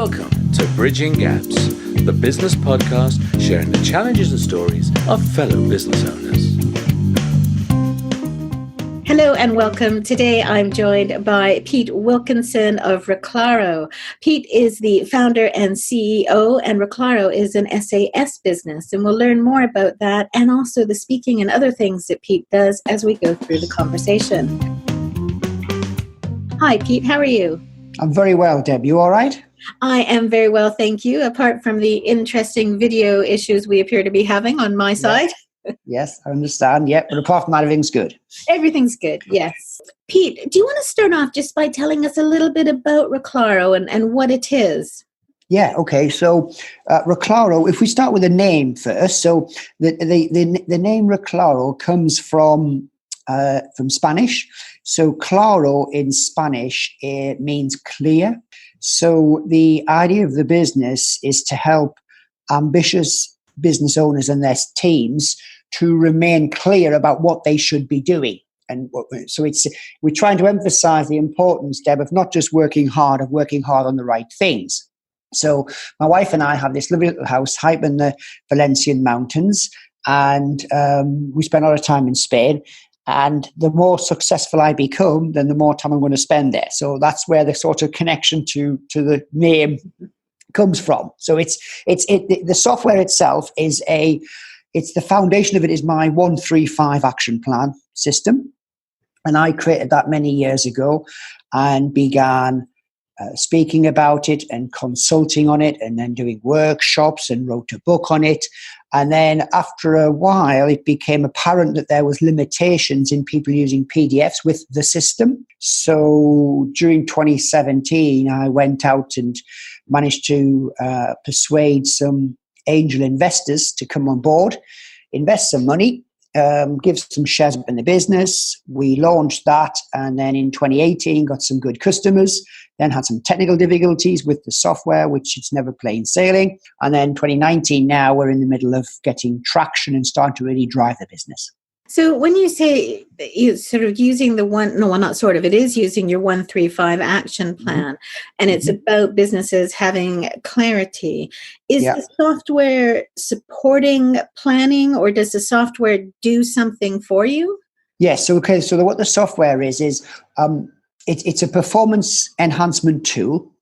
Welcome to Bridging Gaps, the business podcast sharing the challenges and stories of fellow business owners. Hello and welcome. Today I'm joined by Pete Wilkinson of Reclara. Pete is the founder and CEO, and Reclara is an SAS business. And we'll learn more about that and also the speaking and other things that Pete does as we go through the conversation. Hi, Pete. How are you? I'm very well, Deb. You all right? I am very well, thank you. Apart from the interesting video issues we appear to be having on my side. Yes, I understand. Yeah, but apart from that, everything's good. Everything's good, yes. Pete, do you want to start off just by telling us a little bit about Reclara and what it is? Yeah, okay. So Reclara, if we start with the name first, so the name Reclara comes from Spanish. So claro in Spanish, it means clear. So the idea of the business is to help ambitious business owners and their teams to remain clear about what they should be doing. And so we're trying to emphasize the importance, Deb, of not just working hard, of working hard on the right things. So my wife and I have this lovely little house high up in the Valencian mountains, and we spend a lot of time in Spain. And the more successful I become, then the more time I'm going to spend there. So that's where the sort of connection to the name comes from. So the software itself is it's the foundation of it is my 135 action plan system. And I created that many years ago and began speaking about it and consulting on it and then doing workshops and wrote a book on it. And then after a while, it became apparent that there was limitations in people using PDFs with the system. So during 2017, I went out and managed to persuade some angel investors to come on board, invest some money, give some shares up in the business. We launched that, and then in 2018 got some good customers, then had some technical difficulties with the software, which it's never plain sailing. And then 2019 now we're in the middle of getting traction and starting to really drive the business. So when you say you sort of using it is using your 135 action plan, and it's about businesses having clarity. Is the software supporting planning, or does the software do something for you? Yes. So what the software is it's a performance enhancement tool.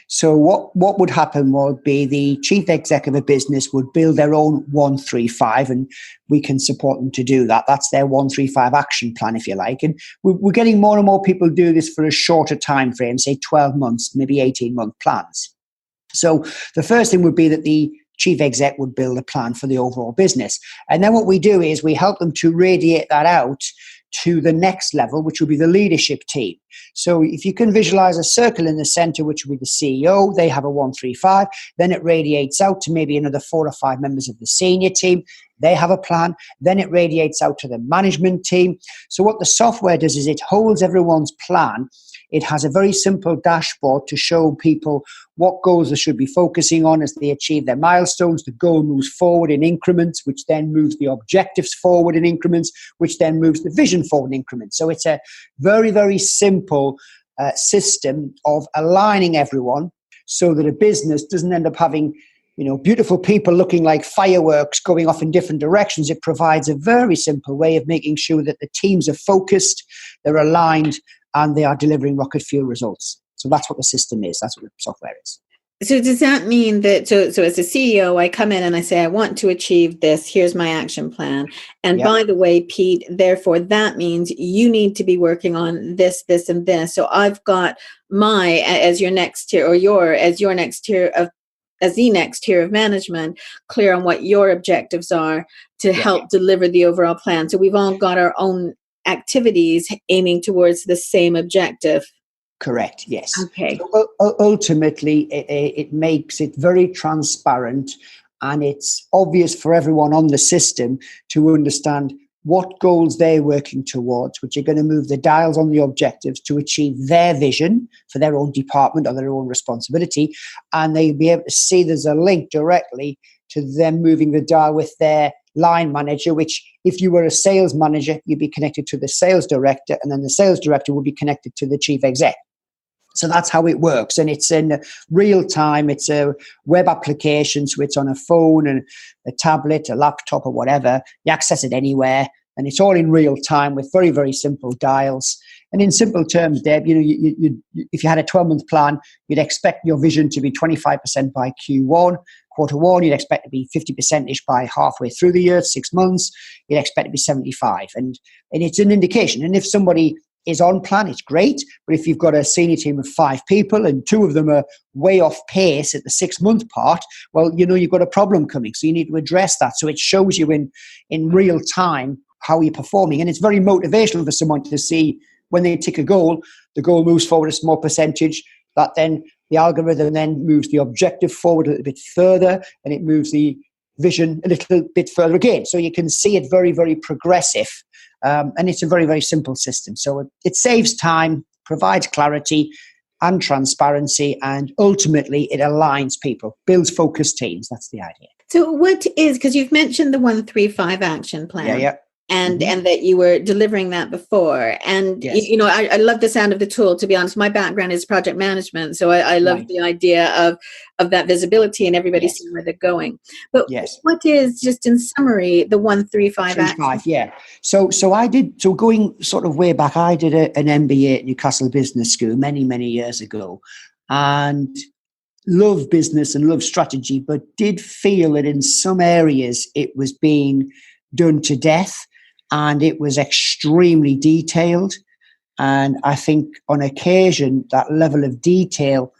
So what would happen would be the chief exec of a business would build their own 135, and we can support them to do that. That's their 135 action plan, if you like. And we're getting more and more people do this for a shorter time frame, say 12 months, maybe 18-month plans. So the first thing would be that the chief exec would build a plan for the overall business. And then what we do is we help them to radiate that out to the next level, which will be the leadership team. So if you can visualize a circle in the center, which will be the CEO, they have a 135, then it radiates out to maybe another 4 or 5 members of the senior team. They have a plan. Then it radiates out to the management team. So what the software does is it holds everyone's plan. It has a very simple dashboard to show people what goals they should be focusing on as they achieve their milestones. The goal moves forward in increments, which then moves the objectives forward in increments, which then moves the vision forward in increments. So it's a very, very simple system of aligning everyone so that a business doesn't end up having beautiful people looking like fireworks going off in different directions. It provides a very simple way of making sure that the teams are focused, they're aligned, and they are delivering rocket fuel results. So that's what the system is. That's what the software is. So does that mean that, so as a CEO, I come in and I say, I want to achieve this. Here's my action plan. And by the way, Pete, therefore, that means you need to be working on this, this, and this. So I've got as your next tier, or as the next tier of management, clear on what your objectives are to help deliver the overall plan. So we've all got our own activities aiming towards the same objective. Correct, yes. Okay. So, ultimately, it makes it very transparent, and it's obvious for everyone on the system to understand what goals they're working towards, which are going to move the dials on the objectives to achieve their vision for their own department or their own responsibility. And they'll be able to see there's a link directly to them moving the dial with their line manager, which if you were a sales manager, you'd be connected to the sales director, and then the sales director would be connected to the chief exec. So that's how it works. And it's in real time. It's a web application. So it's on a phone and a tablet, a laptop or whatever. You access it anywhere. And it's all in real time with very, very simple dials. And in simple terms, Deb, if you had a 12-month plan, you'd expect your vision to be 25% by Q1. Quarter one, you'd expect to be 50%-ish by halfway through the year, 6 months. You'd expect to be 75. And it's an indication. And if somebody is on plan, it's great. But if you've got a senior team of 5 people and 2 of them are way off pace at the 6-month part, well, you've got a problem coming. So you need to address that. So it shows you in real time how you're performing. And it's very motivational for someone to see when they tick a goal, the goal moves forward a small percentage. That then the algorithm then moves the objective forward a little bit further, and it moves the vision a little bit further again. So you can see it very, very progressive. And it's a very, very simple system. So it saves time, provides clarity and transparency, and ultimately it aligns people, builds focused teams. That's the idea. So because you've mentioned the 135 action plan. Yeah. And that you were delivering that before. And, yes. I love the sound of the tool, to be honest. My background is project management. So I love the idea of that visibility and everybody seeing where they're going. But what is, just in summary, the 135 action? Yeah. So I did, going sort of way back, I did an MBA at Newcastle Business School many, many years ago. And love business and love strategy, but did feel that in some areas it was being done to death. And it was extremely detailed. And I think on occasion, that level of detail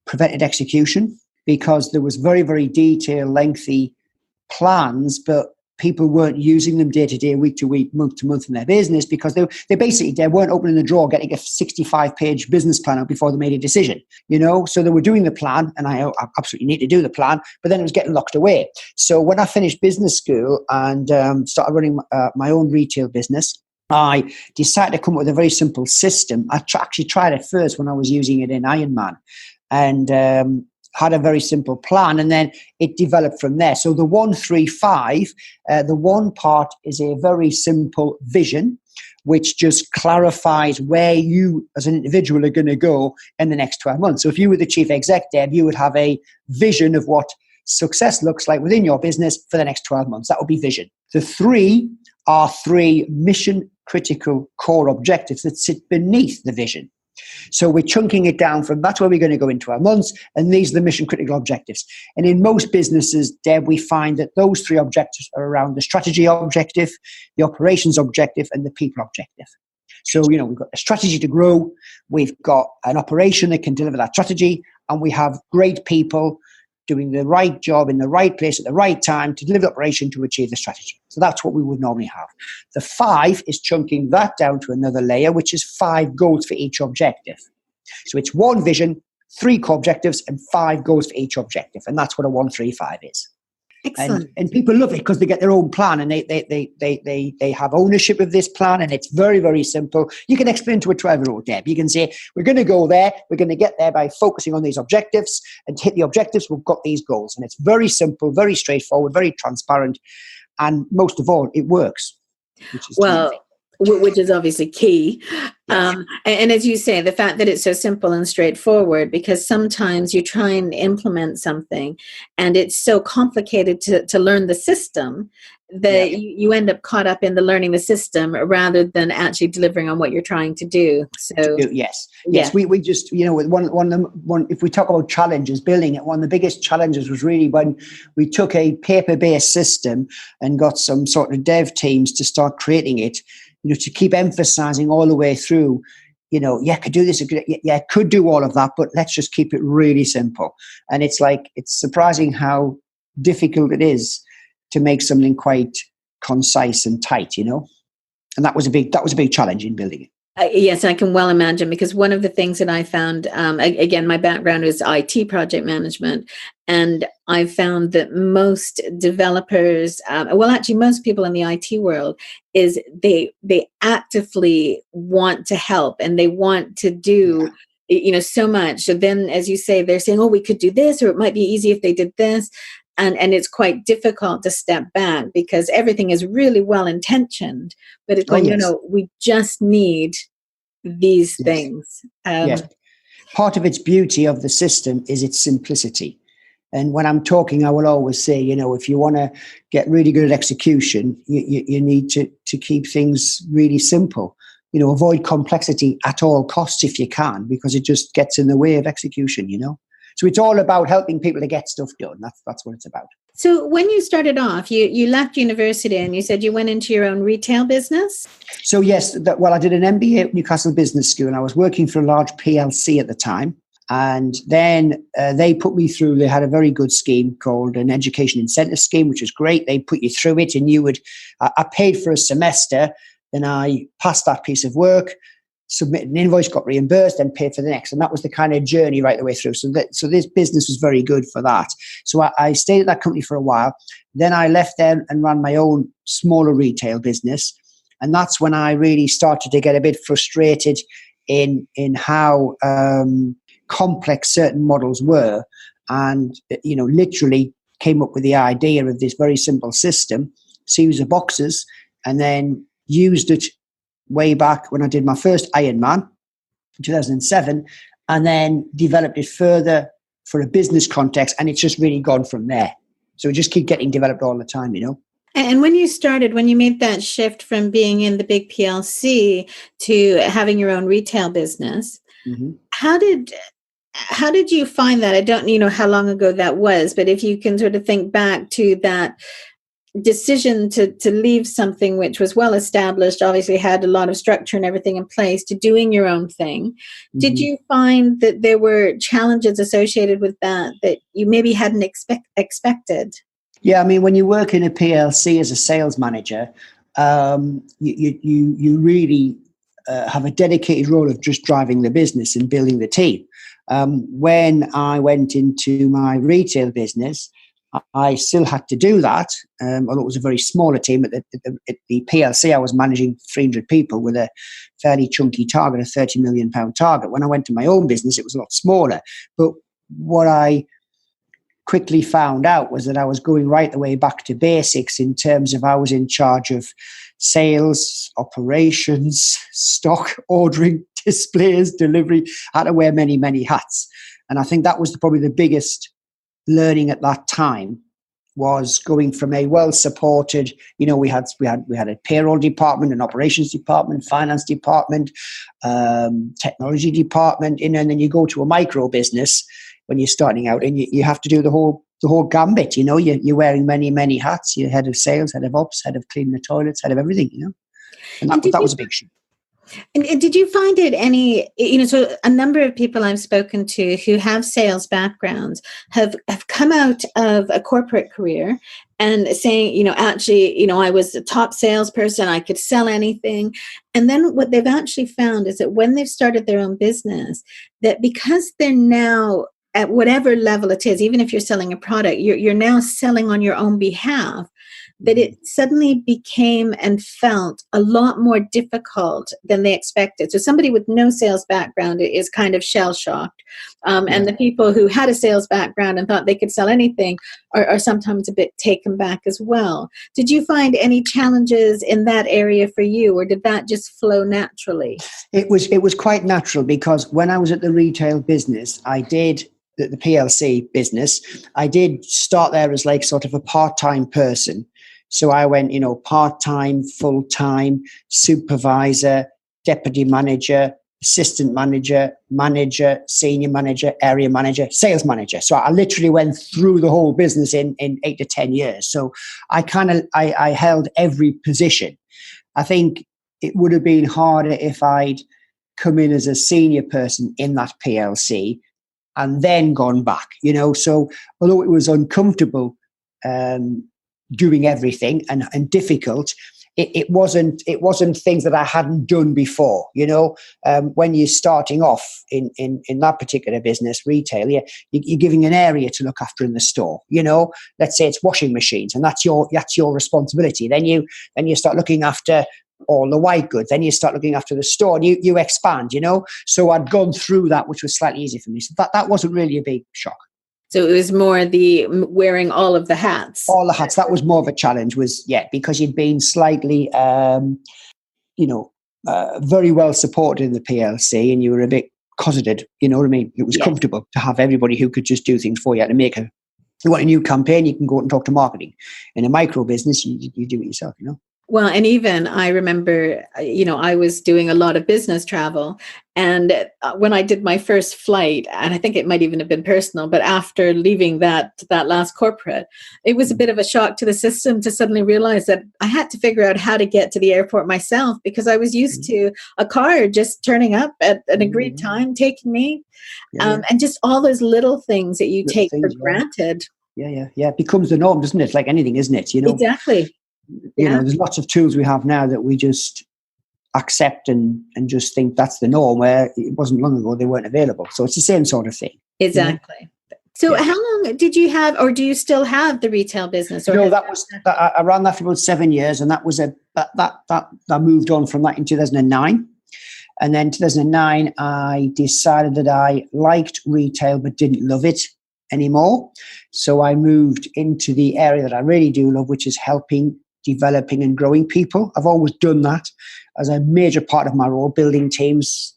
prevented execution because there was very, very detailed, lengthy plans, but people weren't using them day to day, week to week, month to month in their business because they weren't opening the drawer, getting a 65-page business plan out before they made a decision, So they were doing the plan, and I absolutely need to do the plan, but then it was getting locked away. So when I finished business school and started running my own retail business, I decided to come up with a very simple system. I actually tried it first when I was using it in IronMan, and had a very simple plan, and then it developed from there. So the 135, the one part is a very simple vision, which just clarifies where you as an individual are going to go in the next 12 months. So if you were the chief exec, Deb, you would have a vision of what success looks like within your business for the next 12 months. That would be vision. The 3 are 3 mission critical core objectives that sit beneath the vision. So we're chunking it down from that's where we're going to go in 12 months, and these are the mission critical objectives. And in most businesses, Deb, we find that those 3 objectives are around the strategy objective, the operations objective, and the people objective. So, we've got a strategy to grow, we've got an operation that can deliver that strategy, and we have great people doing the right job in the right place at the right time to deliver the operation to achieve the strategy. So that's what we would normally have. The 5 is chunking that down to another layer, which is 5 goals for each objective. So it's 1 vision, 3 core objectives, and 5 goals for each objective. And that's what a 135 is. Excellent. And people love it because they get their own plan and they have ownership of this plan, and it's very, very simple. You can explain to a 12-year-old, Deb. You can say, we're going to go there. We're going to get there by focusing on these objectives, and to hit the objectives, we've got these goals. And it's very simple, very straightforward, very transparent. And most of all, it works. Which is obviously key. And as you say, the fact that it's so simple and straightforward, because sometimes you try and implement something and it's so complicated to learn the system that you end up caught up in the learning the system rather than actually delivering on what you're trying to do. So yes. We just, if we talk about challenges, building it, one of the biggest challenges was really when we took a paper-based system and got some sort of dev teams to start creating it, to keep emphasizing all the way through, could do this, could do all of that, but let's just keep it really simple. And it's surprising how difficult it is to make something quite concise and tight, and that was a big challenge in building it. Yes, I can well imagine, because one of the things that I found, again, my background is IT project management, and I found that most developers, most people in the IT world, is they actively want to help and they want to do, so much. So then, as you say, they're saying, oh, we could do this, or it might be easy if they did this. And it's quite difficult to step back because everything is really well intentioned, but it's we just need these things. Yes. Part of its beauty of the system is its simplicity. And when I'm talking, I will always say, if you want to get really good at execution, you need to keep things really simple. Avoid complexity at all costs if you can, because it just gets in the way of execution, So it's all about helping people to get stuff done. That's what it's about. So when you started off, you left university and you said you went into your own retail business? So yes, I did an MBA at Newcastle Business School, and I was working for a large PLC at the time. And then they put me through, they had a very good scheme called an education incentive scheme, which was great. They put you through it, and I paid for a semester, then I passed that piece of work, submitted an invoice, got reimbursed, and paid for the next. And that was the kind of journey right the way through. So this business was very good for that. So I stayed at that company for a while. Then I left there and ran my own smaller retail business. And that's when I really started to get a bit frustrated in how complex certain models were, and literally came up with the idea of this very simple system, series of boxes, and then used it way back when I did my first IronMan in 2007, and then developed it further for a business context, and it's just really gone from there. So it just keep getting developed all the time, And when you made that shift from being in the big PLC to having your own retail business, mm-hmm. How did you find that? I don't know how long ago that was, but if you can sort of think back to that decision to leave something which was well established, obviously had a lot of structure and everything in place, to doing your own thing. Mm-hmm. Did you find that there were challenges associated with that you maybe hadn't expected? Yeah, I mean, when you work in a PLC as a sales manager, you really have a dedicated role of just driving the business and building the team. When I went into my retail business, I still had to do that, although it was a very smaller team. At the PLC, I was managing 300 people with a fairly chunky target, a £30 million target. When I went to my own business, it was a lot smaller. But what I quickly found out was that I was going right the way back to basics in terms of I was in charge of sales, operations, stock, ordering, displays, delivery. I had to wear many, many hats. And I think that was probably the biggest learning at that time, was going from a well-supported, we had a payroll department, an operations department, finance department, technology department, and then you go to a micro business when you're starting out, and you have to do the whole gambit. You're wearing many, many hats. You're head of sales, head of ops, head of cleaning the toilets, head of everything. And that was a big shift. And did you find it so a number of people I've spoken to who have sales backgrounds have come out of a corporate career and saying, I was a top salesperson, I could sell anything. And then what they've actually found is that when they've started their own business, that because they're now at whatever level it is, even if you're selling a product, you're now selling on your own behalf, that it suddenly became and felt a lot more difficult than they expected. So somebody with no sales background is kind of shell-shocked. And the people who had a sales background and thought they could sell anything are sometimes a bit taken back as well. Did you find any challenges in that area for you, or did that just flow naturally? It was quite natural, because when I was at the retail business, the PLC business, I did start there as like sort of a part-time person. So I went, part-time, full-time, supervisor, deputy manager, assistant manager, manager, senior manager, area manager, sales manager. So I literally went through the whole business in 8 to 10 years. So I held every position. I think it would have been harder if I'd come in as a senior person in that PLC and then gone back, So although it was uncomfortable, doing everything and difficult, it wasn't things that I hadn't done before. When you're starting off in that particular business, retail, you're giving an area to look after in the store. Let's say it's washing machines, and that's your responsibility. Then you start looking after all the white goods. Then you start looking after the store, and you expand. So I'd gone through that, which was slightly easy for me. So that wasn't really a big shock. So it was more the wearing all of the hats. All the hats. That was more of a challenge, because you'd been slightly, very well supported in the PLC, and you were a bit because it did. You know what I mean? It was comfortable to have everybody who could just do things for you. To make you want a new campaign, you can go out and talk to marketing. In a micro business, you do it yourself, you know? Well, and even I remember, I was doing a lot of business travel. And when I did my first flight, and I think it might even have been personal, but after leaving that last corporate, it was a bit of a shock to the system to suddenly realize that I had to figure out how to get to the airport myself, because I was used to a car just turning up at an agreed time, taking me, and just all those little things that you take for granted. Yeah. It becomes the norm, doesn't it? It's like anything, isn't it? You know, exactly. You know, there's lots of tools we have now that we just accept and just think that's the norm, where it wasn't long ago they weren't available. So it's the same sort of thing. Exactly. You know? So how long did you have, or do you still have the retail business? Or I ran that for about 7 years, and that was that moved on from that in 2009. And then 2009, I decided that I liked retail but didn't love it anymore. So I moved into the area that I really do love, which is helping, developing and growing people. I've always done that as a major part of my role, building teams,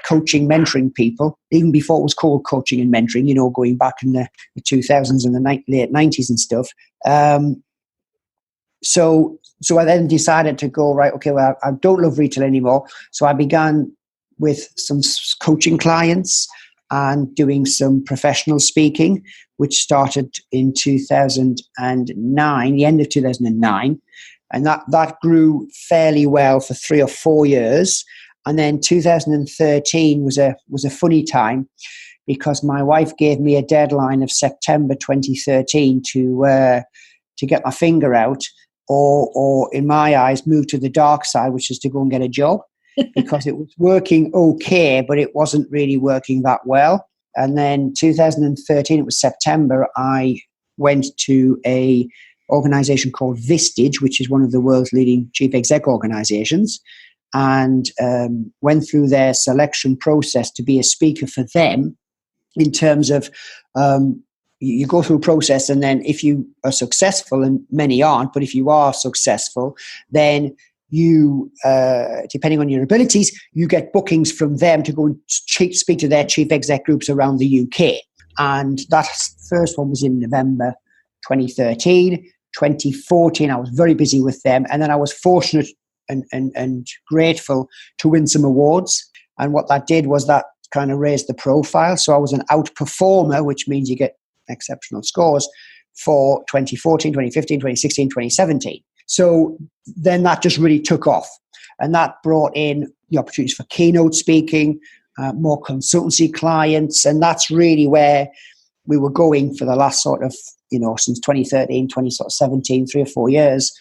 coaching, mentoring people, even before it was called coaching and mentoring, going back in the 2000s and the late 90s and stuff. So I then decided to go, right, okay, well, I don't love retail anymore. So I began with some coaching clients and doing some professional speaking, which started in 2009, the end of 2009. And that grew fairly well for 3 or 4 years. And then 2013 was a funny time, because my wife gave me a deadline of September 2013 to get my finger out, or in my eyes, move to the dark side, which is to go and get a job. Because it was working okay, but it wasn't really working that well. And then 2013, it was September, I went to a organization called Vistage, which is one of the world's leading chief exec organizations, and went through their selection process to be a speaker for them, in terms of you go through a process, and then if you are successful, and many aren't, but if you are successful, then you, depending on your abilities, you get bookings from them to go and speak to their chief exec groups around the UK. And that first one was in November 2013. 2014, I was very busy with them. And then I was fortunate and grateful to win some awards. And what that did was that kind of raised the profile. So I was an outperformer, which means you get exceptional scores for 2014, 2015, 2016, 2017. So then that just really took off, and that brought in the opportunities for keynote speaking, more consultancy clients. And that's really where we were going for the last sort of, since 2013, 2017, 3 or 4 years.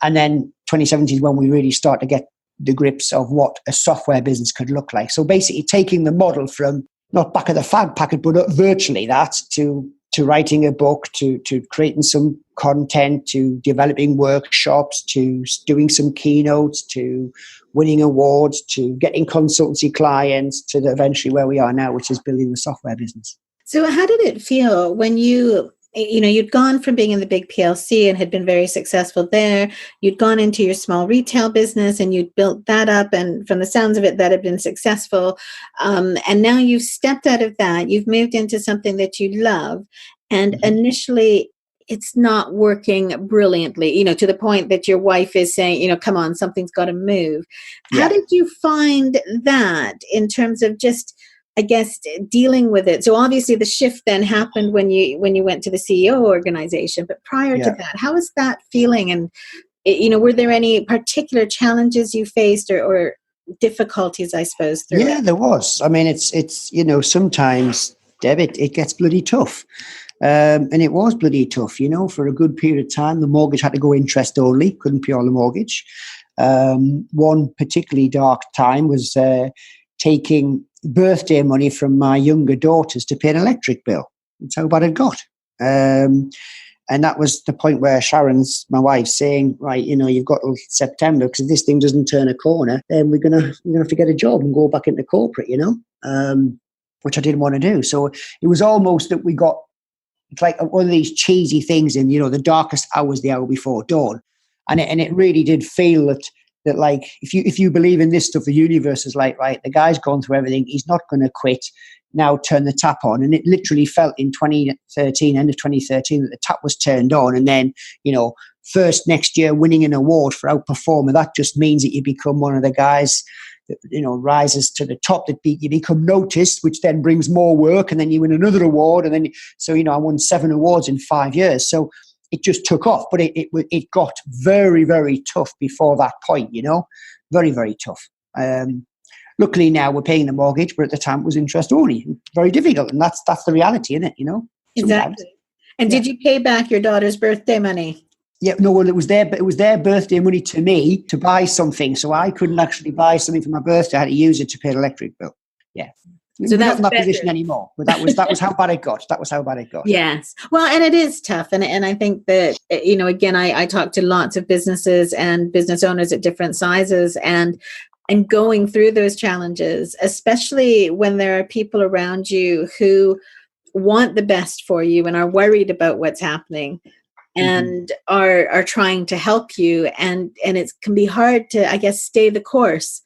And then 2017 is when we really start to get the grips of what a software business could look like. So basically taking the model from not back of the fag packet, but virtually that, to writing a book, to creating some content, to developing workshops, to doing some keynotes, to winning awards, to getting consultancy clients, to eventually where we are now, which is building the software business. So how did it feel when you'd gone from being in the big PLC and had been very successful there, you'd gone into your small retail business and you'd built that up, and from the sounds of it, that had been successful. And now you've stepped out of that, you've moved into something that you love, and initially it's not working brilliantly, to the point that your wife is saying, come on, something's got to move. Yeah. How did you find that in terms of just, I guess, dealing with it? So obviously the shift then happened when you went to the CEO organization, but prior to that, how was that feeling? And, were there any particular challenges you faced or difficulties, I suppose? Yeah, there was. I mean, it's sometimes, Deb, it gets bloody tough. And it was bloody tough, for a good period of time. The mortgage had to go interest only, couldn't pay all the mortgage. One particularly dark time was taking birthday money from my younger daughters to pay an electric bill. That's how bad it got. And that was the point where Sharon's, my wife, saying, right, you've got till September, because if this thing doesn't turn a corner, then we're gonna have to get a job and go back into corporate, which I didn't want to do. So it was almost that we got, it's like one of these cheesy things in, the darkest hours, the hour before dawn. And it really did feel that that like, if you believe in this stuff, the universe is like, right, the guy's gone through everything. He's not going to quit. Now turn the tap on. And it literally felt in 2013, end of 2013, that the tap was turned on. And then, first next year winning an award for outperformer. That just means that you become one of the guys that, rises to the top, that you become noticed, which then brings more work. And then you win another award. And then, so, I won 7 awards in 5 years. So it just took off, but it got very, very tough before that point, very, very tough. Luckily now we're paying the mortgage, but at the time it was interest only. Very difficult. And that's the reality, isn't it? Sometimes. Exactly. And did you pay back your daughter's birthday money? Yeah, no, well, it was their birthday money to me to buy something. So I couldn't actually buy something for my birthday. I had to use it to pay the electric bill. Yeah. So that's not in that position anymore. But that was how bad it got. That was how bad it got. Yes. Well, and it is tough. And I think that, again, I talk to lots of businesses and business owners at different sizes, and going through those challenges, especially when there are people around you who want the best for you and are worried about what's happening and are trying to help you. And it can be hard to, I guess, stay the course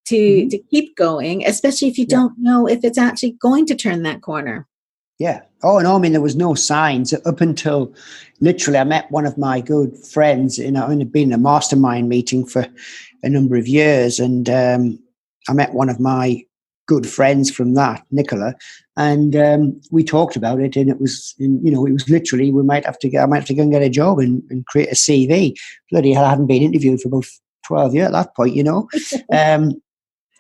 to keep going, especially if you don't know if it's actually going to turn that corner. Yeah. Oh, no, I mean, there was no signs up until literally I met one of my good friends. I've been in a mastermind meeting for a number of years. And I met one of my good friends from that, Nicola, and we talked about it. And it was, it was literally, I might have to go and get a job and create a CV. Bloody hell, I hadn't been interviewed for about 12 years at that point, And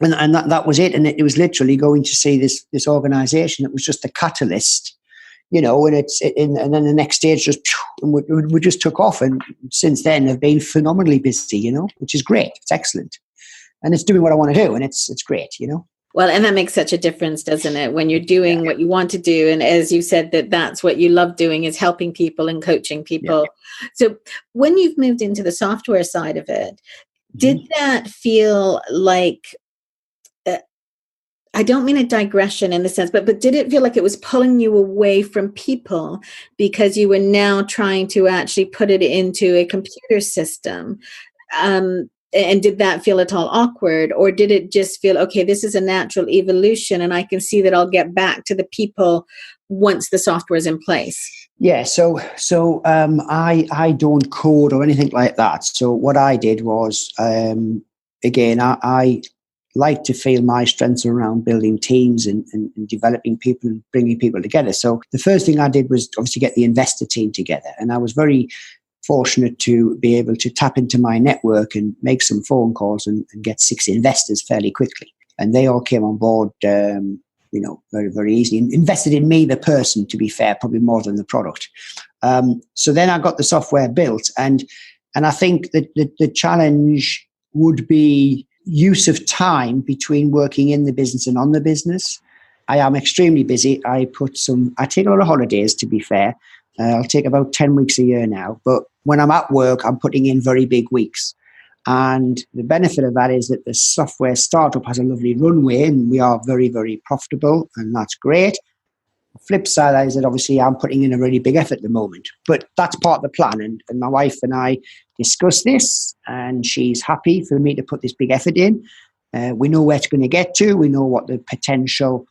that was it. And it was literally going to see this organization. It was just a catalyst, and and then the next stage just, and we just took off. And since then have been phenomenally busy, which is great. It's excellent. And it's doing what I want to do. And it's great, Well, and that makes such a difference, doesn't it? When you're doing what you want to do. And as you said, that's what you love doing, is helping people and coaching people. Yeah. So when you've moved into the software side of it, did that feel like, I don't mean a digression in the sense, but did it feel like it was pulling you away from people because you were now trying to actually put it into a computer system? And did that feel at all awkward, or did it just feel, okay, this is a natural evolution and I can see that I'll get back to the people once the software is in place? Yeah. So I don't code or anything like that. So what I did was, again, I like to feel my strengths around building teams and developing people and bringing people together. So the first thing I did was obviously get the investor team together. And I was very fortunate to be able to tap into my network and make some phone calls and get 6 investors fairly quickly. And they all came on board, very, very easily, and invested in me, the person, to be fair, probably more than the product. So then I got the software built. And I think that the challenge would be use of time between working in the business and on the business. I am extremely busy. I take a lot of holidays, to be fair. I'll take about 10 weeks a year now. But when I'm at work, I'm putting in very big weeks. And the benefit of that is that the software startup has a lovely runway and we are very, very profitable, and that's great. The flip side is that obviously I'm putting in a really big effort at the moment. But that's part of the plan. And my wife and I discussed this, and she's happy for me to put this big effort in. We know where it's going to get to. We know what the potential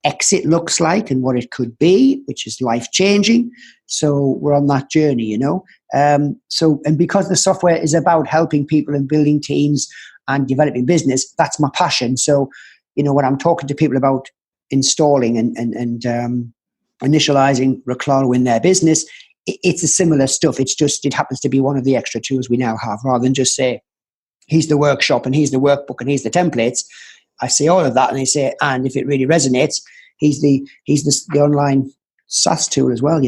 exit looks like and what it could be, which is life-changing. So we're on that journey, and because the software is about helping people and building teams and developing business, that's my passion. So, when I'm talking to people about installing and initializing Reclara in their business, it's a similar stuff. It's just, it happens to be one of the extra tools we now have, rather than just say, here's the workshop and here's the workbook and here's the templates. I say all of that, and they say, and if it really resonates, he's the online SaaS tool as well,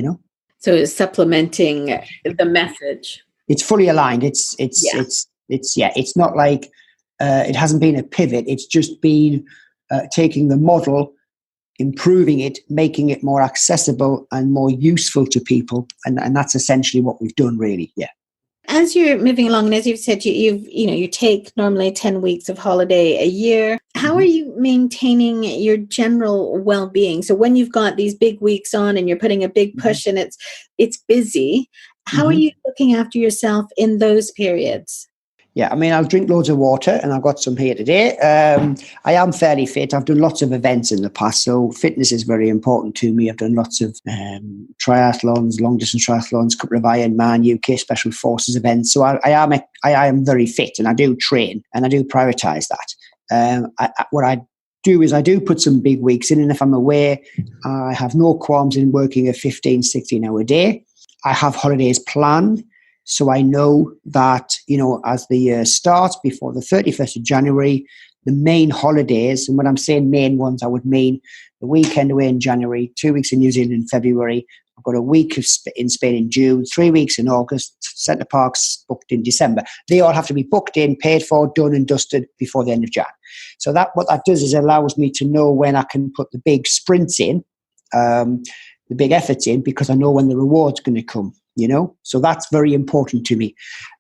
So it's supplementing the message. It's fully aligned. It's not like it hasn't been a pivot. It's just been taking the model, improving it, making it more accessible and more useful to people, and that's essentially what we've done, really. Yeah. As you're moving along, and as you've said, you take normally 10 weeks of holiday a year. How are you maintaining your general well-being? So when you've got these big weeks on and you're putting a big push and it's busy, how are you looking after yourself in those periods? Yeah, I mean, I'll drink loads of water, and I've got some here today. I am fairly fit. I've done lots of events in the past, so fitness is very important to me. I've done lots of triathlons, long-distance triathlons, a couple of IronMan, UK Special Forces events. So I am very fit, and I do train, and I do prioritise that. What I do is I do put some big weeks in, and if I'm away, I have no qualms in working a 15, 16-hour day. I have holidays planned. So I know that, as the year starts before the 31st of January, the main holidays, and when I'm saying main ones, I would mean the weekend away in January, 2 weeks in New Zealand in February. I've got a week in Spain in June, 3 weeks in August, Centre Parks booked in December. They all have to be booked in, paid for, done and dusted before the end of Jan. So what that does is allows me to know when I can put the big sprints in, the big efforts in, because I know when the reward's going to come. So that's very important to me.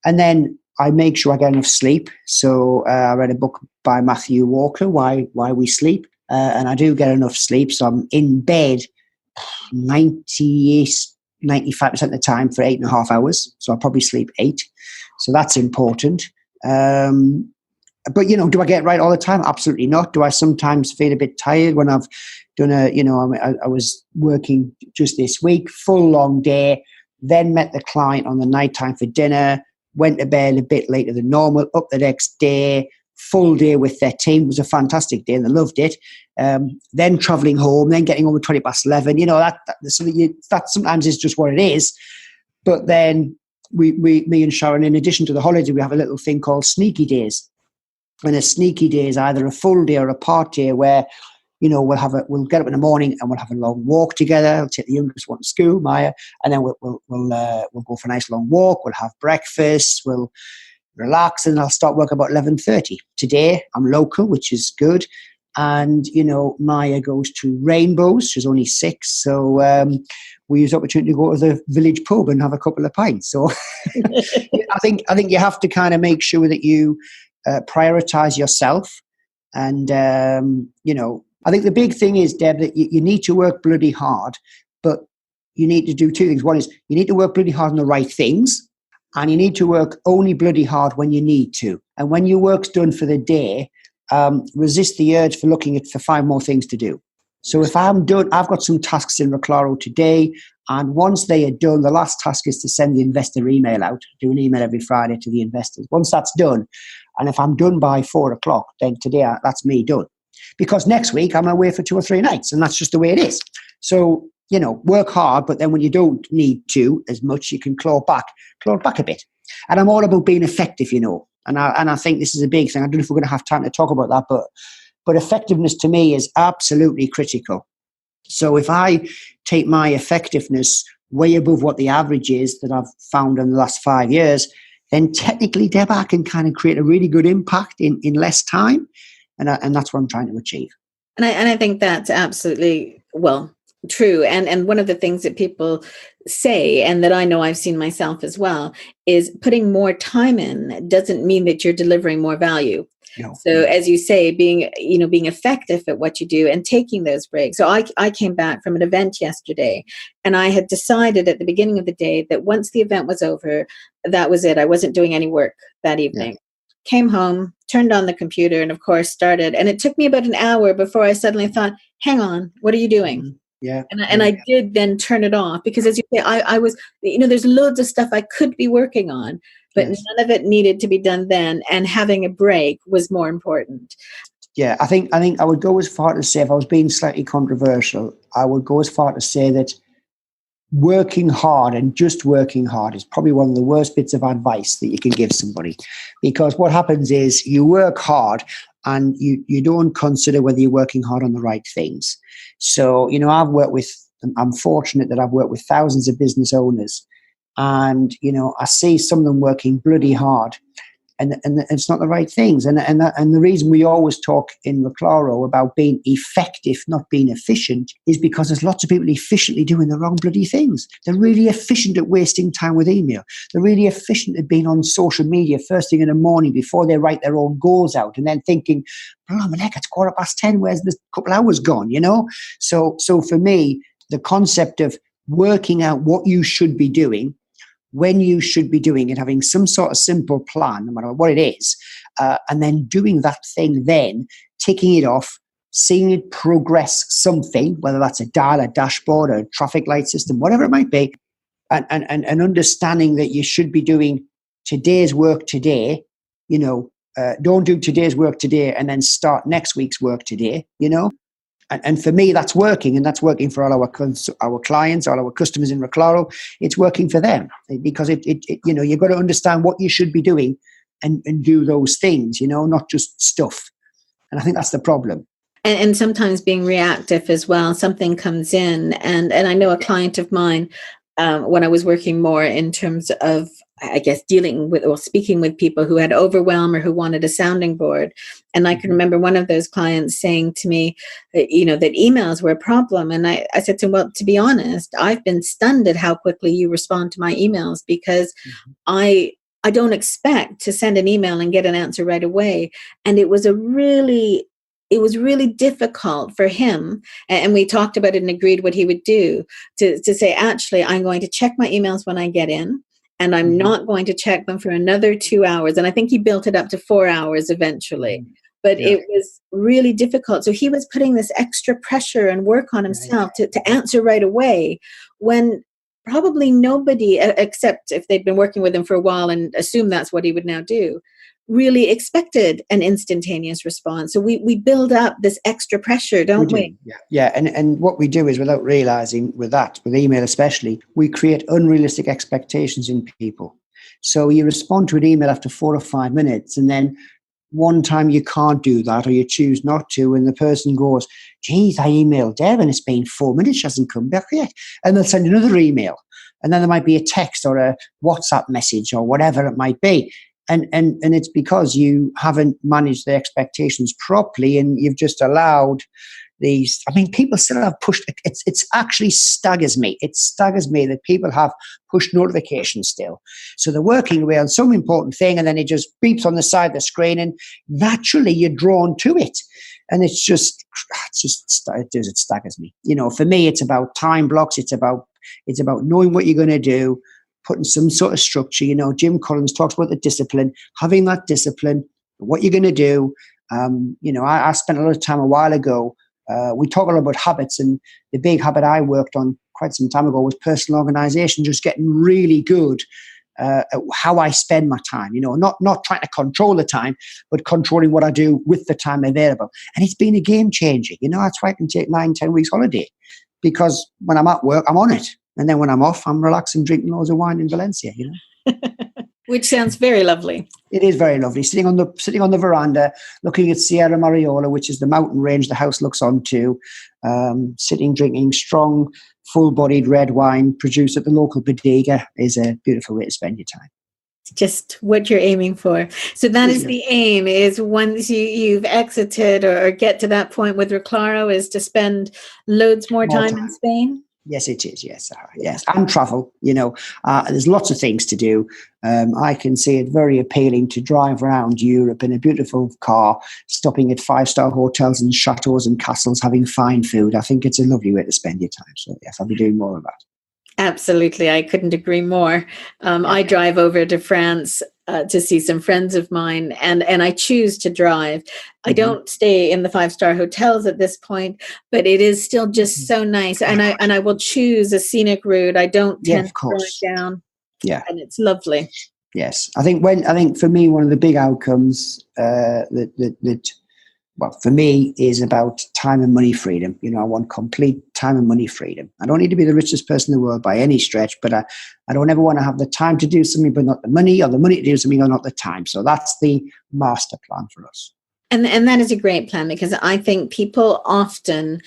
And then I make sure I get enough sleep. So I read a book by Matthew Walker, Why We Sleep. And I do get enough sleep. So I'm in bed 95% of the time for 8.5 hours. So I'll probably sleep 8. So that's important. But, do I get it right all the time? Absolutely not. Do I sometimes feel a bit tired when I've done I was working just this week, full long day. Then met the client on the night time for dinner, went to bed a bit later than normal, up the next day, full day with their team. It was a fantastic day and they loved it. Then traveling home, then getting home at 11:20. That sometimes is just what it is. But then me and Sharon, in addition to the holiday, we have a little thing called sneaky days. And a sneaky day is either a full day or a part day where we'll get up in the morning and we'll have a long walk together. I'll take the youngest one to school, Maya, and then we'll go for a nice long walk. We'll have breakfast. We'll relax, and I'll start work about 11:30. Today I'm local, which is good, and Maya goes to Rainbows. She's only 6, so we use the opportunity to go to the village pub and have a couple of pints. So I think you have to kind of make sure that you prioritize yourself, and I think the big thing is, Deb, that you need to work bloody hard, but you need to do 2 things. One is you need to work bloody hard on the right things, and you need to work only bloody hard when you need to. And when your work's done for the day, resist the urge for looking for 5 more things to do. So if I'm done, I've got some tasks in Reclara today, and once they are done, the last task is to send the investor email out. Do an email every Friday to the investors. Once that's done, and if I'm done by 4:00, then today that's me done. Because next week I'm away for 2 or 3 nights, and that's just the way it is. So, work hard, but then when you don't need to as much, you can claw back a bit. And I'm all about being effective, and I think this is a big thing. I don't know if we're going to have time to talk about that, but effectiveness to me is absolutely critical. So if I take my effectiveness way above what the average is that I've found in the last 5 years, then technically, Deb, I can kind of create a really good impact in less time. And that's what I'm trying to achieve. And I think that's absolutely, true. And one of the things that people say, and that I know I've seen myself as well, is putting more time in doesn't mean that you're delivering more value. No. So as you say, being effective at what you do and taking those breaks. So I came back from an event yesterday, and I had decided at the beginning of the day that once the event was over, that was it. I wasn't doing any work that evening. Yeah. Came home, turned on the computer, and of course started. And it took me about an hour before I suddenly thought, hang on, what are you doing? Yeah. And I did then turn it off, because as you say, I was, there's loads of stuff I could be working on, but yes, none of it needed to be done then. And having a break was more important. Yeah, I think I would go as far to say, if I was being slightly controversial, I would go as far to say that working hard and just working hard is probably one of the worst bits of advice that you can give somebody, because what happens is you work hard and you don't consider whether you're working hard on the right things. So, I'm fortunate that I've worked with thousands of business owners, and, I see some of them working bloody hard, and it's not the right things. And the reason we always talk in Reclara about being effective, not being efficient, is because there's lots of people efficiently doing the wrong bloody things. They're really efficient at wasting time with email. They're really efficient at being on social media first thing in the morning before they write their own goals out, and then thinking, oh, my heck, it's 10:15. Where's this couple hours gone, So for me, the concept of working out what you should be doing, when you should be doing it, having some sort of simple plan, no matter what it is, and then doing that thing, then ticking it off, seeing it progress something, whether that's a dial, a dashboard, a traffic light system, whatever it might be, and understanding that you should be doing today's work today, don't do today's work today and then start next week's work today, And for me, that's working, and that's working for all our clients, all our customers in Reclara. It's working for them because you've got to understand what you should be doing and do those things, not just stuff. And I think that's the problem. And sometimes being reactive as well. Something comes in, and I know a client of mine, when I was working more in terms of, I guess, dealing with or speaking with people who had overwhelm or who wanted a sounding board. And I can remember one of those clients saying to me, that emails were a problem. And I said to him, well, to be honest, I've been stunned at how quickly you respond to my emails, because I don't expect to send an email and get an answer right away. And it was really difficult for him. And we talked about it and agreed what he would do to say, actually, I'm going to check my emails when I get in, and I'm not going to check them for another 2 hours. And I think he built it up to 4 hours eventually. But it was really difficult. So he was putting this extra pressure and work on himself to answer right away, when probably nobody, except if they'd been working with him for a while and assume that's what he would now do, really expected an instantaneous response. So we build up this extra pressure, don't we? Yeah. And what we do is, without realizing, with email especially, we create unrealistic expectations in people. So you respond to an email after 4 or 5 minutes, and then one time you can't do that, or you choose not to, and the person goes, geez, I emailed Deb and it's been 4 minutes, she hasn't come back yet. And they'll send another email. And then there might be a text or a WhatsApp message or whatever it might be. And it's because you haven't managed the expectations properly, and you've just allowed these. I mean, people still have pushed. It's actually staggers me. It staggers me that people have push notifications still. So they're working away on some important thing, and then it just beeps on the side of the screen, and naturally you're drawn to it. And it staggers me. For me, it's about time blocks. It's about knowing what you're going to do, putting some sort of structure. Jim Collins talks about the discipline, having that discipline, what you're going to do. I spent a lot of time a while ago. We talk a lot about habits, and the big habit I worked on quite some time ago was personal organization, just getting really good at how I spend my time, not trying to control the time, but controlling what I do with the time available. And it's been a game changer. That's why I can take 9-10 weeks holiday, because when I'm at work, I'm on it. And then when I'm off, I'm relaxing, drinking loads of wine in Valencia, Which sounds very lovely. It is very lovely. Sitting on the veranda, looking at Sierra Mariola, which is the mountain range the house looks onto, sitting, drinking strong, full-bodied red wine produced at the local bodega is a beautiful way to spend your time. Just what you're aiming for. So that is the aim, is once you've exited or get to that point with Reclara, is to spend loads more time in Spain? Yes, it is. Yes. And travel, there's lots of things to do. I can see it very appealing to drive around Europe in a beautiful car, stopping at 5-star hotels and chateaus and castles, having fine food. I think it's a lovely way to spend your time. So yes, I'll be doing more of that. Absolutely. I couldn't agree more. I drive over to France to see some friends of mine, and I choose to drive. I don't stay in the 5-star hotels at this point, but it is still just so nice. And I will choose a scenic route. I don't tend to slow it down. Yeah. And it's lovely. Yes. I think for me, one of the big outcomes for me is about time and money freedom. I want complete time and money freedom. I don't need to be the richest person in the world by any stretch, but I don't ever want to have the time to do something, but not the money, or the money to do something, or not the time. So that's the master plan for us. And that is a great plan, because I think people often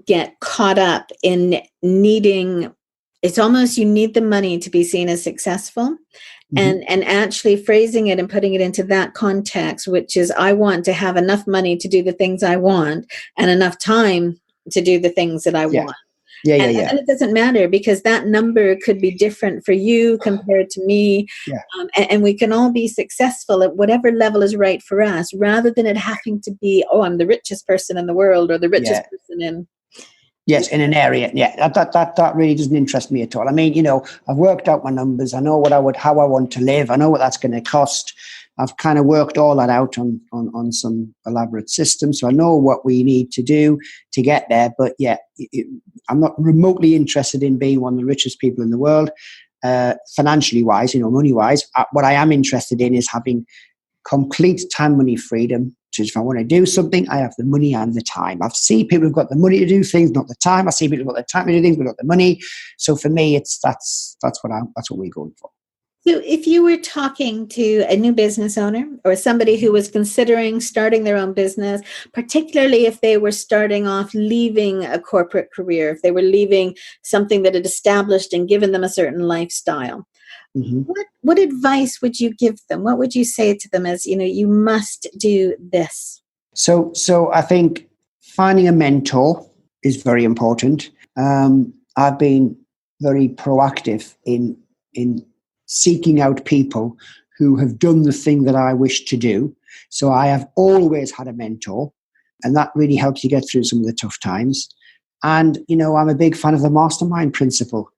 get caught up in needing, it's almost you need the money to be seen as successful. And actually phrasing it and putting it into that context, which is, I want to have enough money to do the things I want and enough time to do the things that I want. And it doesn't matter, because that number could be different for you compared to me. And we can all be successful at whatever level is right for us, rather than it having to be, I'm the richest person in the world, or the richest person in Yes, in an area. Yeah, that really doesn't interest me at all. I mean, I've worked out my numbers. I know how I want to live. I know what that's going to cost. I've kind of worked all that out on some elaborate systems. So I know what we need to do to get there. But yeah, I'm not remotely interested in being one of the richest people in the world, financially wise, money wise. What I am interested in is having complete time, money freedom. So if I want to do something, I have the money and the time. I've seen people who've got the money to do things, not the time. I see people who've got the time to do things, but not the money. So for me, that's what we're going for. So if you were talking to a new business owner or somebody who was considering starting their own business, particularly if they were starting off leaving a corporate career, if they were leaving something that had established and given them a certain lifestyle, what advice would you give them? What would you say to them as, you must do this? So I think finding a mentor is very important. I've been very proactive in seeking out people who have done the thing that I wish to do. So I have always had a mentor, and that really helps you get through some of the tough times. And, I'm a big fan of the mastermind principle.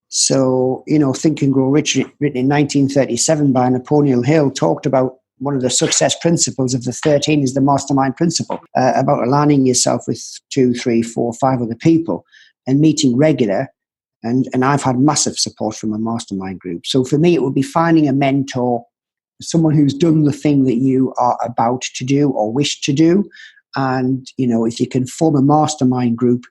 So, Think and Grow Rich, written in 1937 by Napoleon Hill, talked about one of the success principles of the 13 is the mastermind principle, about aligning yourself with 2, 3, 4, 5 other people and meeting regular. And I've had massive support from a mastermind group. So for me, it would be finding a mentor, someone who's done the thing that you are about to do or wish to do. And, if you can form a mastermind group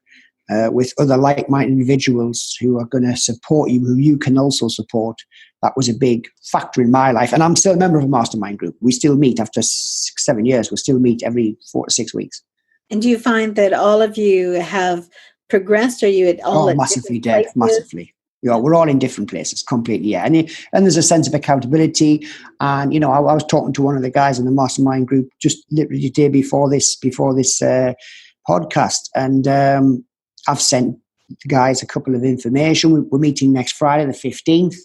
with other like-minded individuals who are going to support you, who you can also support, that was a big factor in my life. And I'm still a member of a mastermind group. We still meet after 6-7 years. We still meet every 4 to 6 weeks. And do you find that all of you have progressed? Are you at all? Massively, Deb, massively. We're all in different places, completely. Yeah, and there's a sense of accountability. And I was talking to one of the guys in the mastermind group just literally the day before this podcast, and I've sent the guys a couple of information. We're meeting next Friday, the 15th,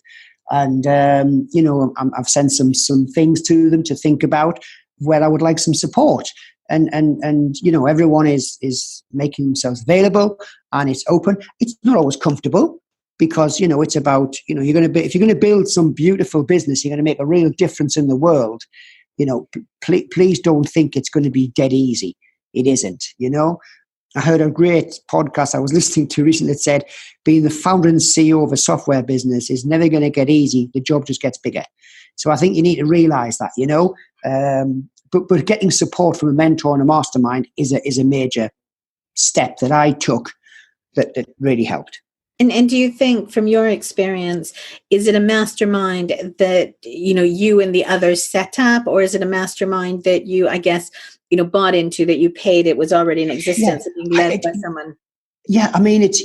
and I've sent some things to them to think about where I would like some support. And everyone is making themselves available, and it's open. It's not always comfortable because it's about if you're going to build some beautiful business, you're going to make a real difference in the world. Please don't think it's going to be dead easy. It isn't. I heard a great podcast I was listening to recently that said being the founder and CEO of a software business is never going to get easy. The job just gets bigger. So I think you need to realize that. But getting support from a mentor and a mastermind is a major step that I took that really helped. And do you think, from your experience, is it a mastermind that you and the others set up, or is it a mastermind that you, I guess, bought into, that you paid, it was already in existence and being led by someone? Yeah, I mean, it's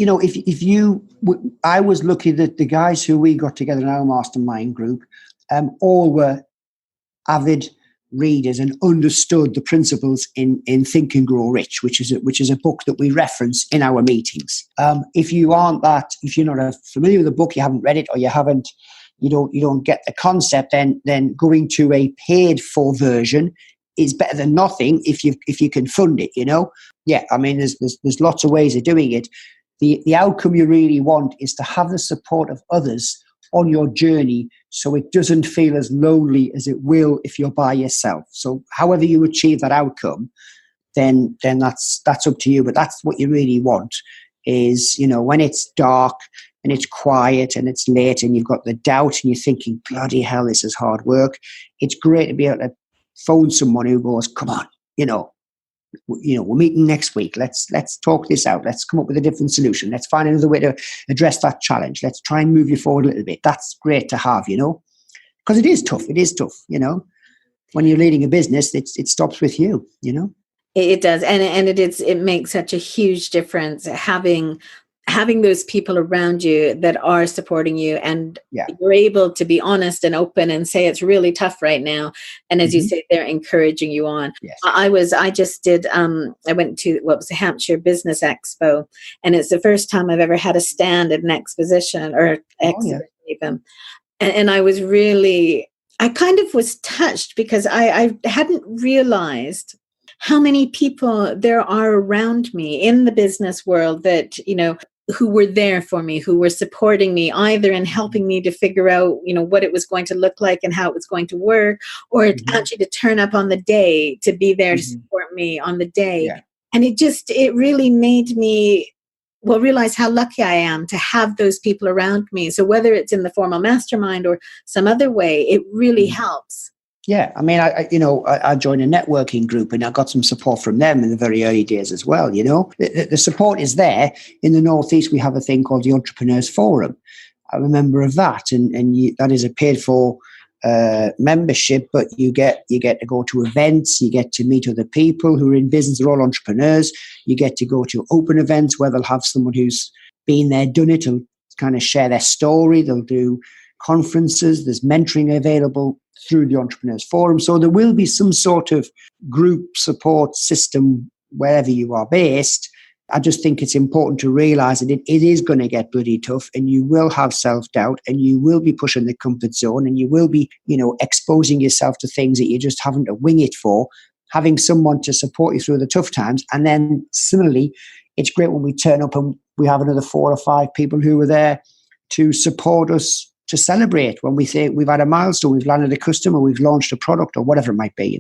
I was lucky that the guys who we got together in our mastermind group, all were avid readers and understood the principles in Think and Grow Rich, which is a book that we reference in our meetings. If you're not familiar with the book, you haven't read it, or you don't get the concept, then going to a paid for version is better than nothing if you can fund it. Yeah, I mean, there's lots of ways of doing it. The outcome you really want is to have the support of others on your journey, so it doesn't feel as lonely as it will if you're by yourself. So however you achieve that outcome, then that's up to you. But that's what you really want is, when it's dark and it's quiet and it's late and you've got the doubt and you're thinking, bloody hell, this is hard work. It's great to be able to phone someone who goes, come on, we're meeting next week. Let's talk this out. Let's come up with a different solution. Let's find another way to address that challenge. Let's try and move you forward a little bit. That's great to have, because it is tough. It is tough, when you're leading a business, it stops with you, It does. And it makes such a huge difference having those people around you that are supporting you, and you're able to be honest and open and say it's really tough right now. And as you say, they're encouraging you on. Yes. I went to the Hampshire Business Expo, and it's the first time I've ever had a stand at an exposition or exhibition even. And I was really, I kind of was touched because I hadn't realized how many people there are around me in the business world that, who were there for me, who were supporting me, either in helping me to figure out, what it was going to look like and how it was going to work, or actually to turn up on the day, to be there to support me on the day. Yeah. And it really made me realize how lucky I am to have those people around me. So whether it's in the formal mastermind or some other way, it really helps. Yeah, I mean, I joined a networking group and I got some support from them in the very early days as well. The support is there. In the Northeast, we have a thing called the Entrepreneurs Forum. I'm a member of that, and that is a paid for membership, but you get to go to events, you get to meet other people who are in business, they're all entrepreneurs. You get to go to open events where they'll have someone who's been there, done it, who'll kind of share their story. They'll do conferences, there's mentoring available through the Entrepreneurs Forum. So there will be some sort of group support system wherever you are based. I just think it's important to realize that it is going to get bloody tough, and you will have self-doubt, and you will be pushing the comfort zone, and you will be, exposing yourself to things that you just haven't to wing it for. Having someone to support you through the tough times. And then similarly, it's great when we turn up and we have another 4 or 5 people who are there to support us, to celebrate when we say we've had a milestone, we've landed a customer, we've launched a product, or whatever it might be,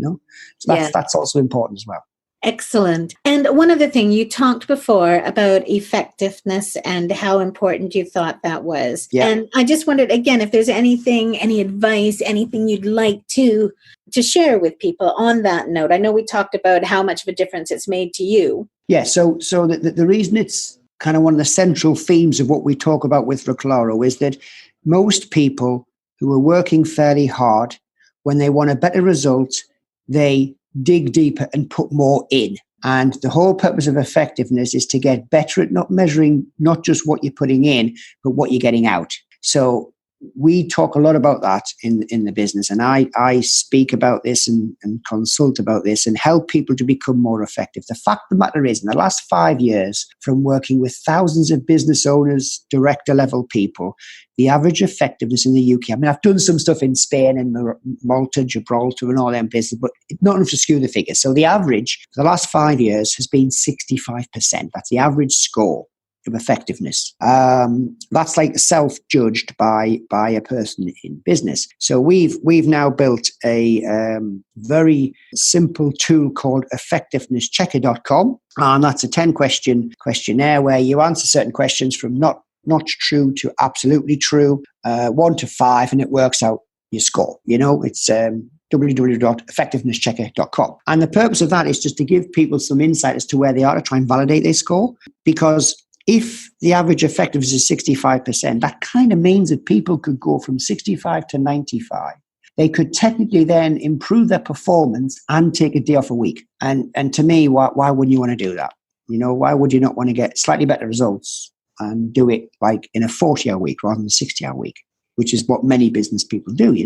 So that's also important as well. Excellent. And one other thing, you talked before about effectiveness and how important you thought that was. Yeah. And I just wondered, again, if there's anything, any advice, anything you'd like to share with people on that note. I know we talked about how much of a difference it's made to you. Yeah, so the reason it's kind of one of the central themes of what we talk about with Reclara is that most people who are working fairly hard, when they want a better result, they dig deeper and put more in. And the whole purpose of effectiveness is to get better at not measuring not just what you're putting in, but what you're getting out. So we talk a lot about that in the business. And I speak about this and consult about this and help people to become more effective. The fact of the matter is, in the last 5 years, from working with thousands of business owners, director level people, the average effectiveness in the UK, I mean, I've done some stuff in Spain and Malta, Gibraltar and all them places, but not enough to skew the figures. So the average for the last 5 years has been 65%. That's the average score of effectiveness. That's like self-judged by a person in business. So we've now built a very simple tool called effectivenesschecker.com. And that's a 10-question questionnaire where you answer certain questions from not true to absolutely true, 1 to 5, and it works out your score. It's www.effectivenesschecker.com. And the purpose of that is just to give people some insight as to where they are, to try and validate their score. Because if the average effectiveness is 65%, that kind of means that people could go from 65 to 95. They could technically then improve their performance and take a day off a week. And to me, why wouldn't you want to do that? Why would you not want to get slightly better results and do it like in a 40-hour week rather than a 60-hour week, which is what many business people do,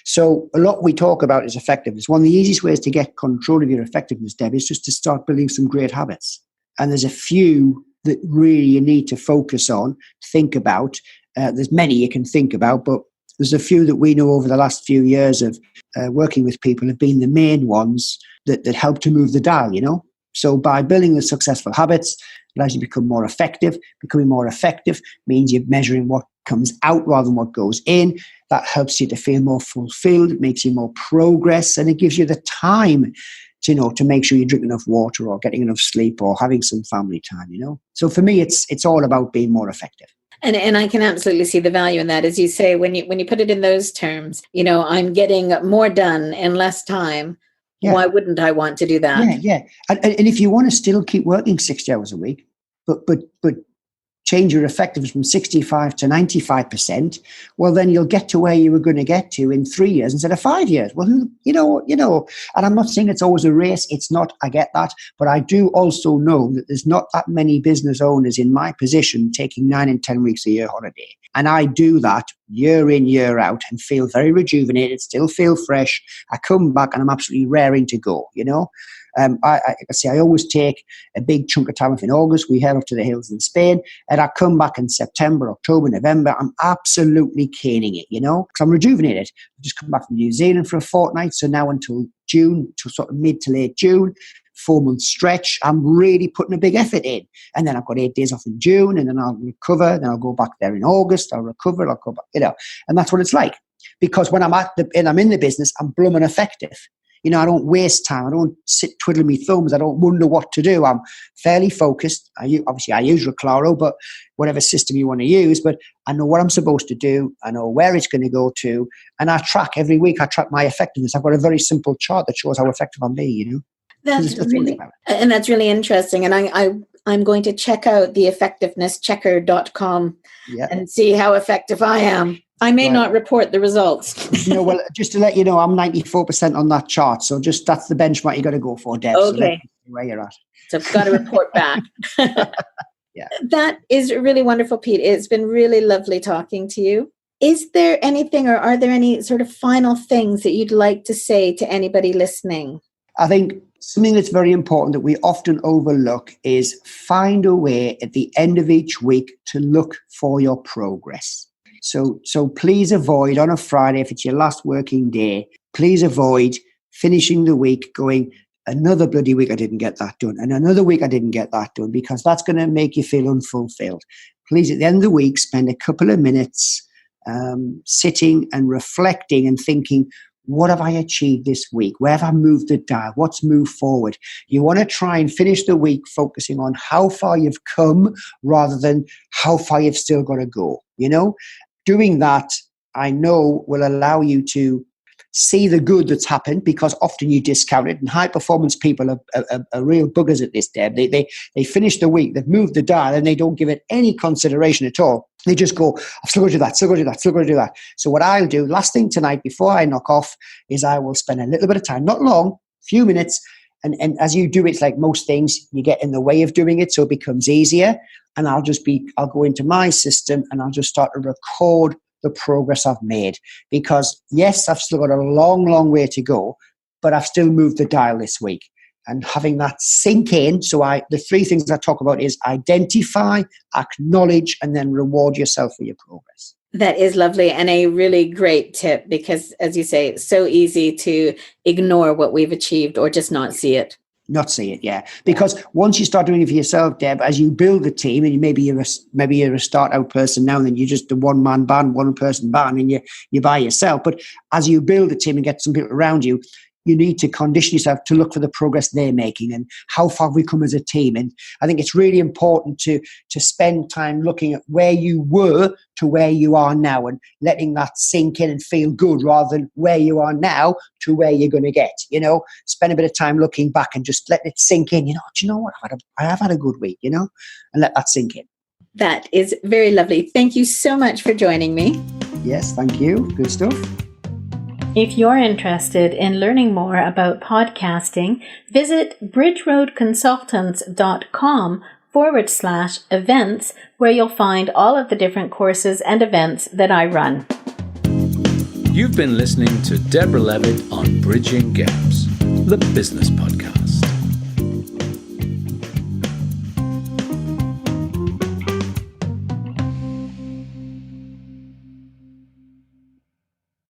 So a lot we talk about is effectiveness. One of the easiest ways to get control of your effectiveness, Deb, is just to start building some great habits. And there's a few that really you need to focus on, think about. There's many you can think about, but there's a few that we know over the last few years of working with people have been the main ones that help to move the dial, So by building the successful habits, it allows you to become more effective. Becoming more effective means you're measuring what comes out rather than what goes in. That helps you to feel more fulfilled. It makes you more progress, and it gives you the time to make sure you drink enough water or getting enough sleep or having some family time, So for me, it's all about being more effective. And I can absolutely see the value in that. As you say, when you put it in those terms, I'm getting more done in less time. Yeah. Why wouldn't I want to do that? Yeah. And if you want to still keep working 60 hours a week, but change your effectiveness from 65 to 95%, well, then you'll get to where you were going to get to in 3 years instead of 5 years. Well, and I'm not saying it's always a race. It's not, I get that. But I do also know that there's not that many business owners in my position taking 9 and 10 weeks a year holiday. And I do that year in, year out and feel very rejuvenated, still feel fresh. I come back and I'm absolutely raring to go, I say I always take a big chunk of time off in August. We head up to the hills in Spain, and I come back in September, October, November. I'm absolutely caning it, because I'm rejuvenated. I just come back from New Zealand for a fortnight, so now until June, to sort of mid to late June, 4-month stretch, I'm really putting a big effort in. And then I've got 8 days off in June, and then I'll recover, then I'll go back there in August, I'll recover, I'll go back, and that's what it's like. Because when I'm in the business, I'm blooming effective. I don't waste time. I don't sit twiddling my thumbs. I don't wonder what to do. I'm fairly focused. I use Reclara, but whatever system you want to use, but I know what I'm supposed to do. I know where it's going to go to. And I track every week. I track my effectiveness. I've got a very simple chart that shows how effective I'm being, That's really interesting. And I'm going to check out the effectivenesschecker.com and see how effective I am. I may not report the results. Well, just to let you know, I'm 94% on that chart. So that's the benchmark you got to go for, Deb. Okay. So let me see where you're at. So I've got to report back. Yeah. That is really wonderful, Pete. It's been really lovely talking to you. Is there anything, or are there any sort of final things that you'd like to say to anybody listening? I think something that's very important that we often overlook is find a way at the end of each week to look for your progress. So please avoid on a Friday, if it's your last working day, please avoid finishing the week going, another bloody week I didn't get that done, and another week I didn't get that done, because that's going to make you feel unfulfilled. Please, at the end of the week, spend a couple of minutes sitting and reflecting and thinking, what have I achieved this week? Where have I moved the dial? What's moved forward? You want to try and finish the week focusing on how far you've come rather than how far you've still got to go. Doing that, I know, will allow you to see the good that's happened, because often you discount it. And high performance people are real buggers at this, Deb. They finish the week, they've moved the dial, and they don't give it any consideration at all. They just go, I've still got to do that, still got to do that, still got to do that. So what I'll do last thing tonight before I knock off is I will spend a little bit of time, not long, a few minutes. And as you do, it's like most things, you get in the way of doing it, so it becomes easier. And I'll go into my system and I'll just start to record the progress I've made. Because yes, I've still got a long, long way to go, but I've still moved the dial this week. And having that sink in, the 3 things I talk about is identify, acknowledge, and then reward yourself for your progress. That is lovely, and a really great tip, because as you say, it's so easy to ignore what we've achieved or just not see it. Not see it, yeah. Because once you start doing it for yourself, Deb, as you build a team, and maybe you're a start out person now, and then you're just a one-man band, one-person band, and you're by yourself. But as you build a team and get some people around you, you need to condition yourself to look for the progress they're making and how far have we come as a team. And I think it's really important to spend time looking at where you were to where you are now and letting that sink in and feel good, rather than where you are now to where you're going to get. Spend a bit of time looking back and just letting it sink in. Do you know what? I have had a good week, and let that sink in. That is very lovely. Thank you so much for joining me. Yes, thank you. Good stuff. If you're interested in learning more about podcasting, visit bridgeroadconsultants.com/events, where you'll find all of the different courses and events that I run. You've been listening to Deborah Levitt on Bridging Gaps, the business podcast.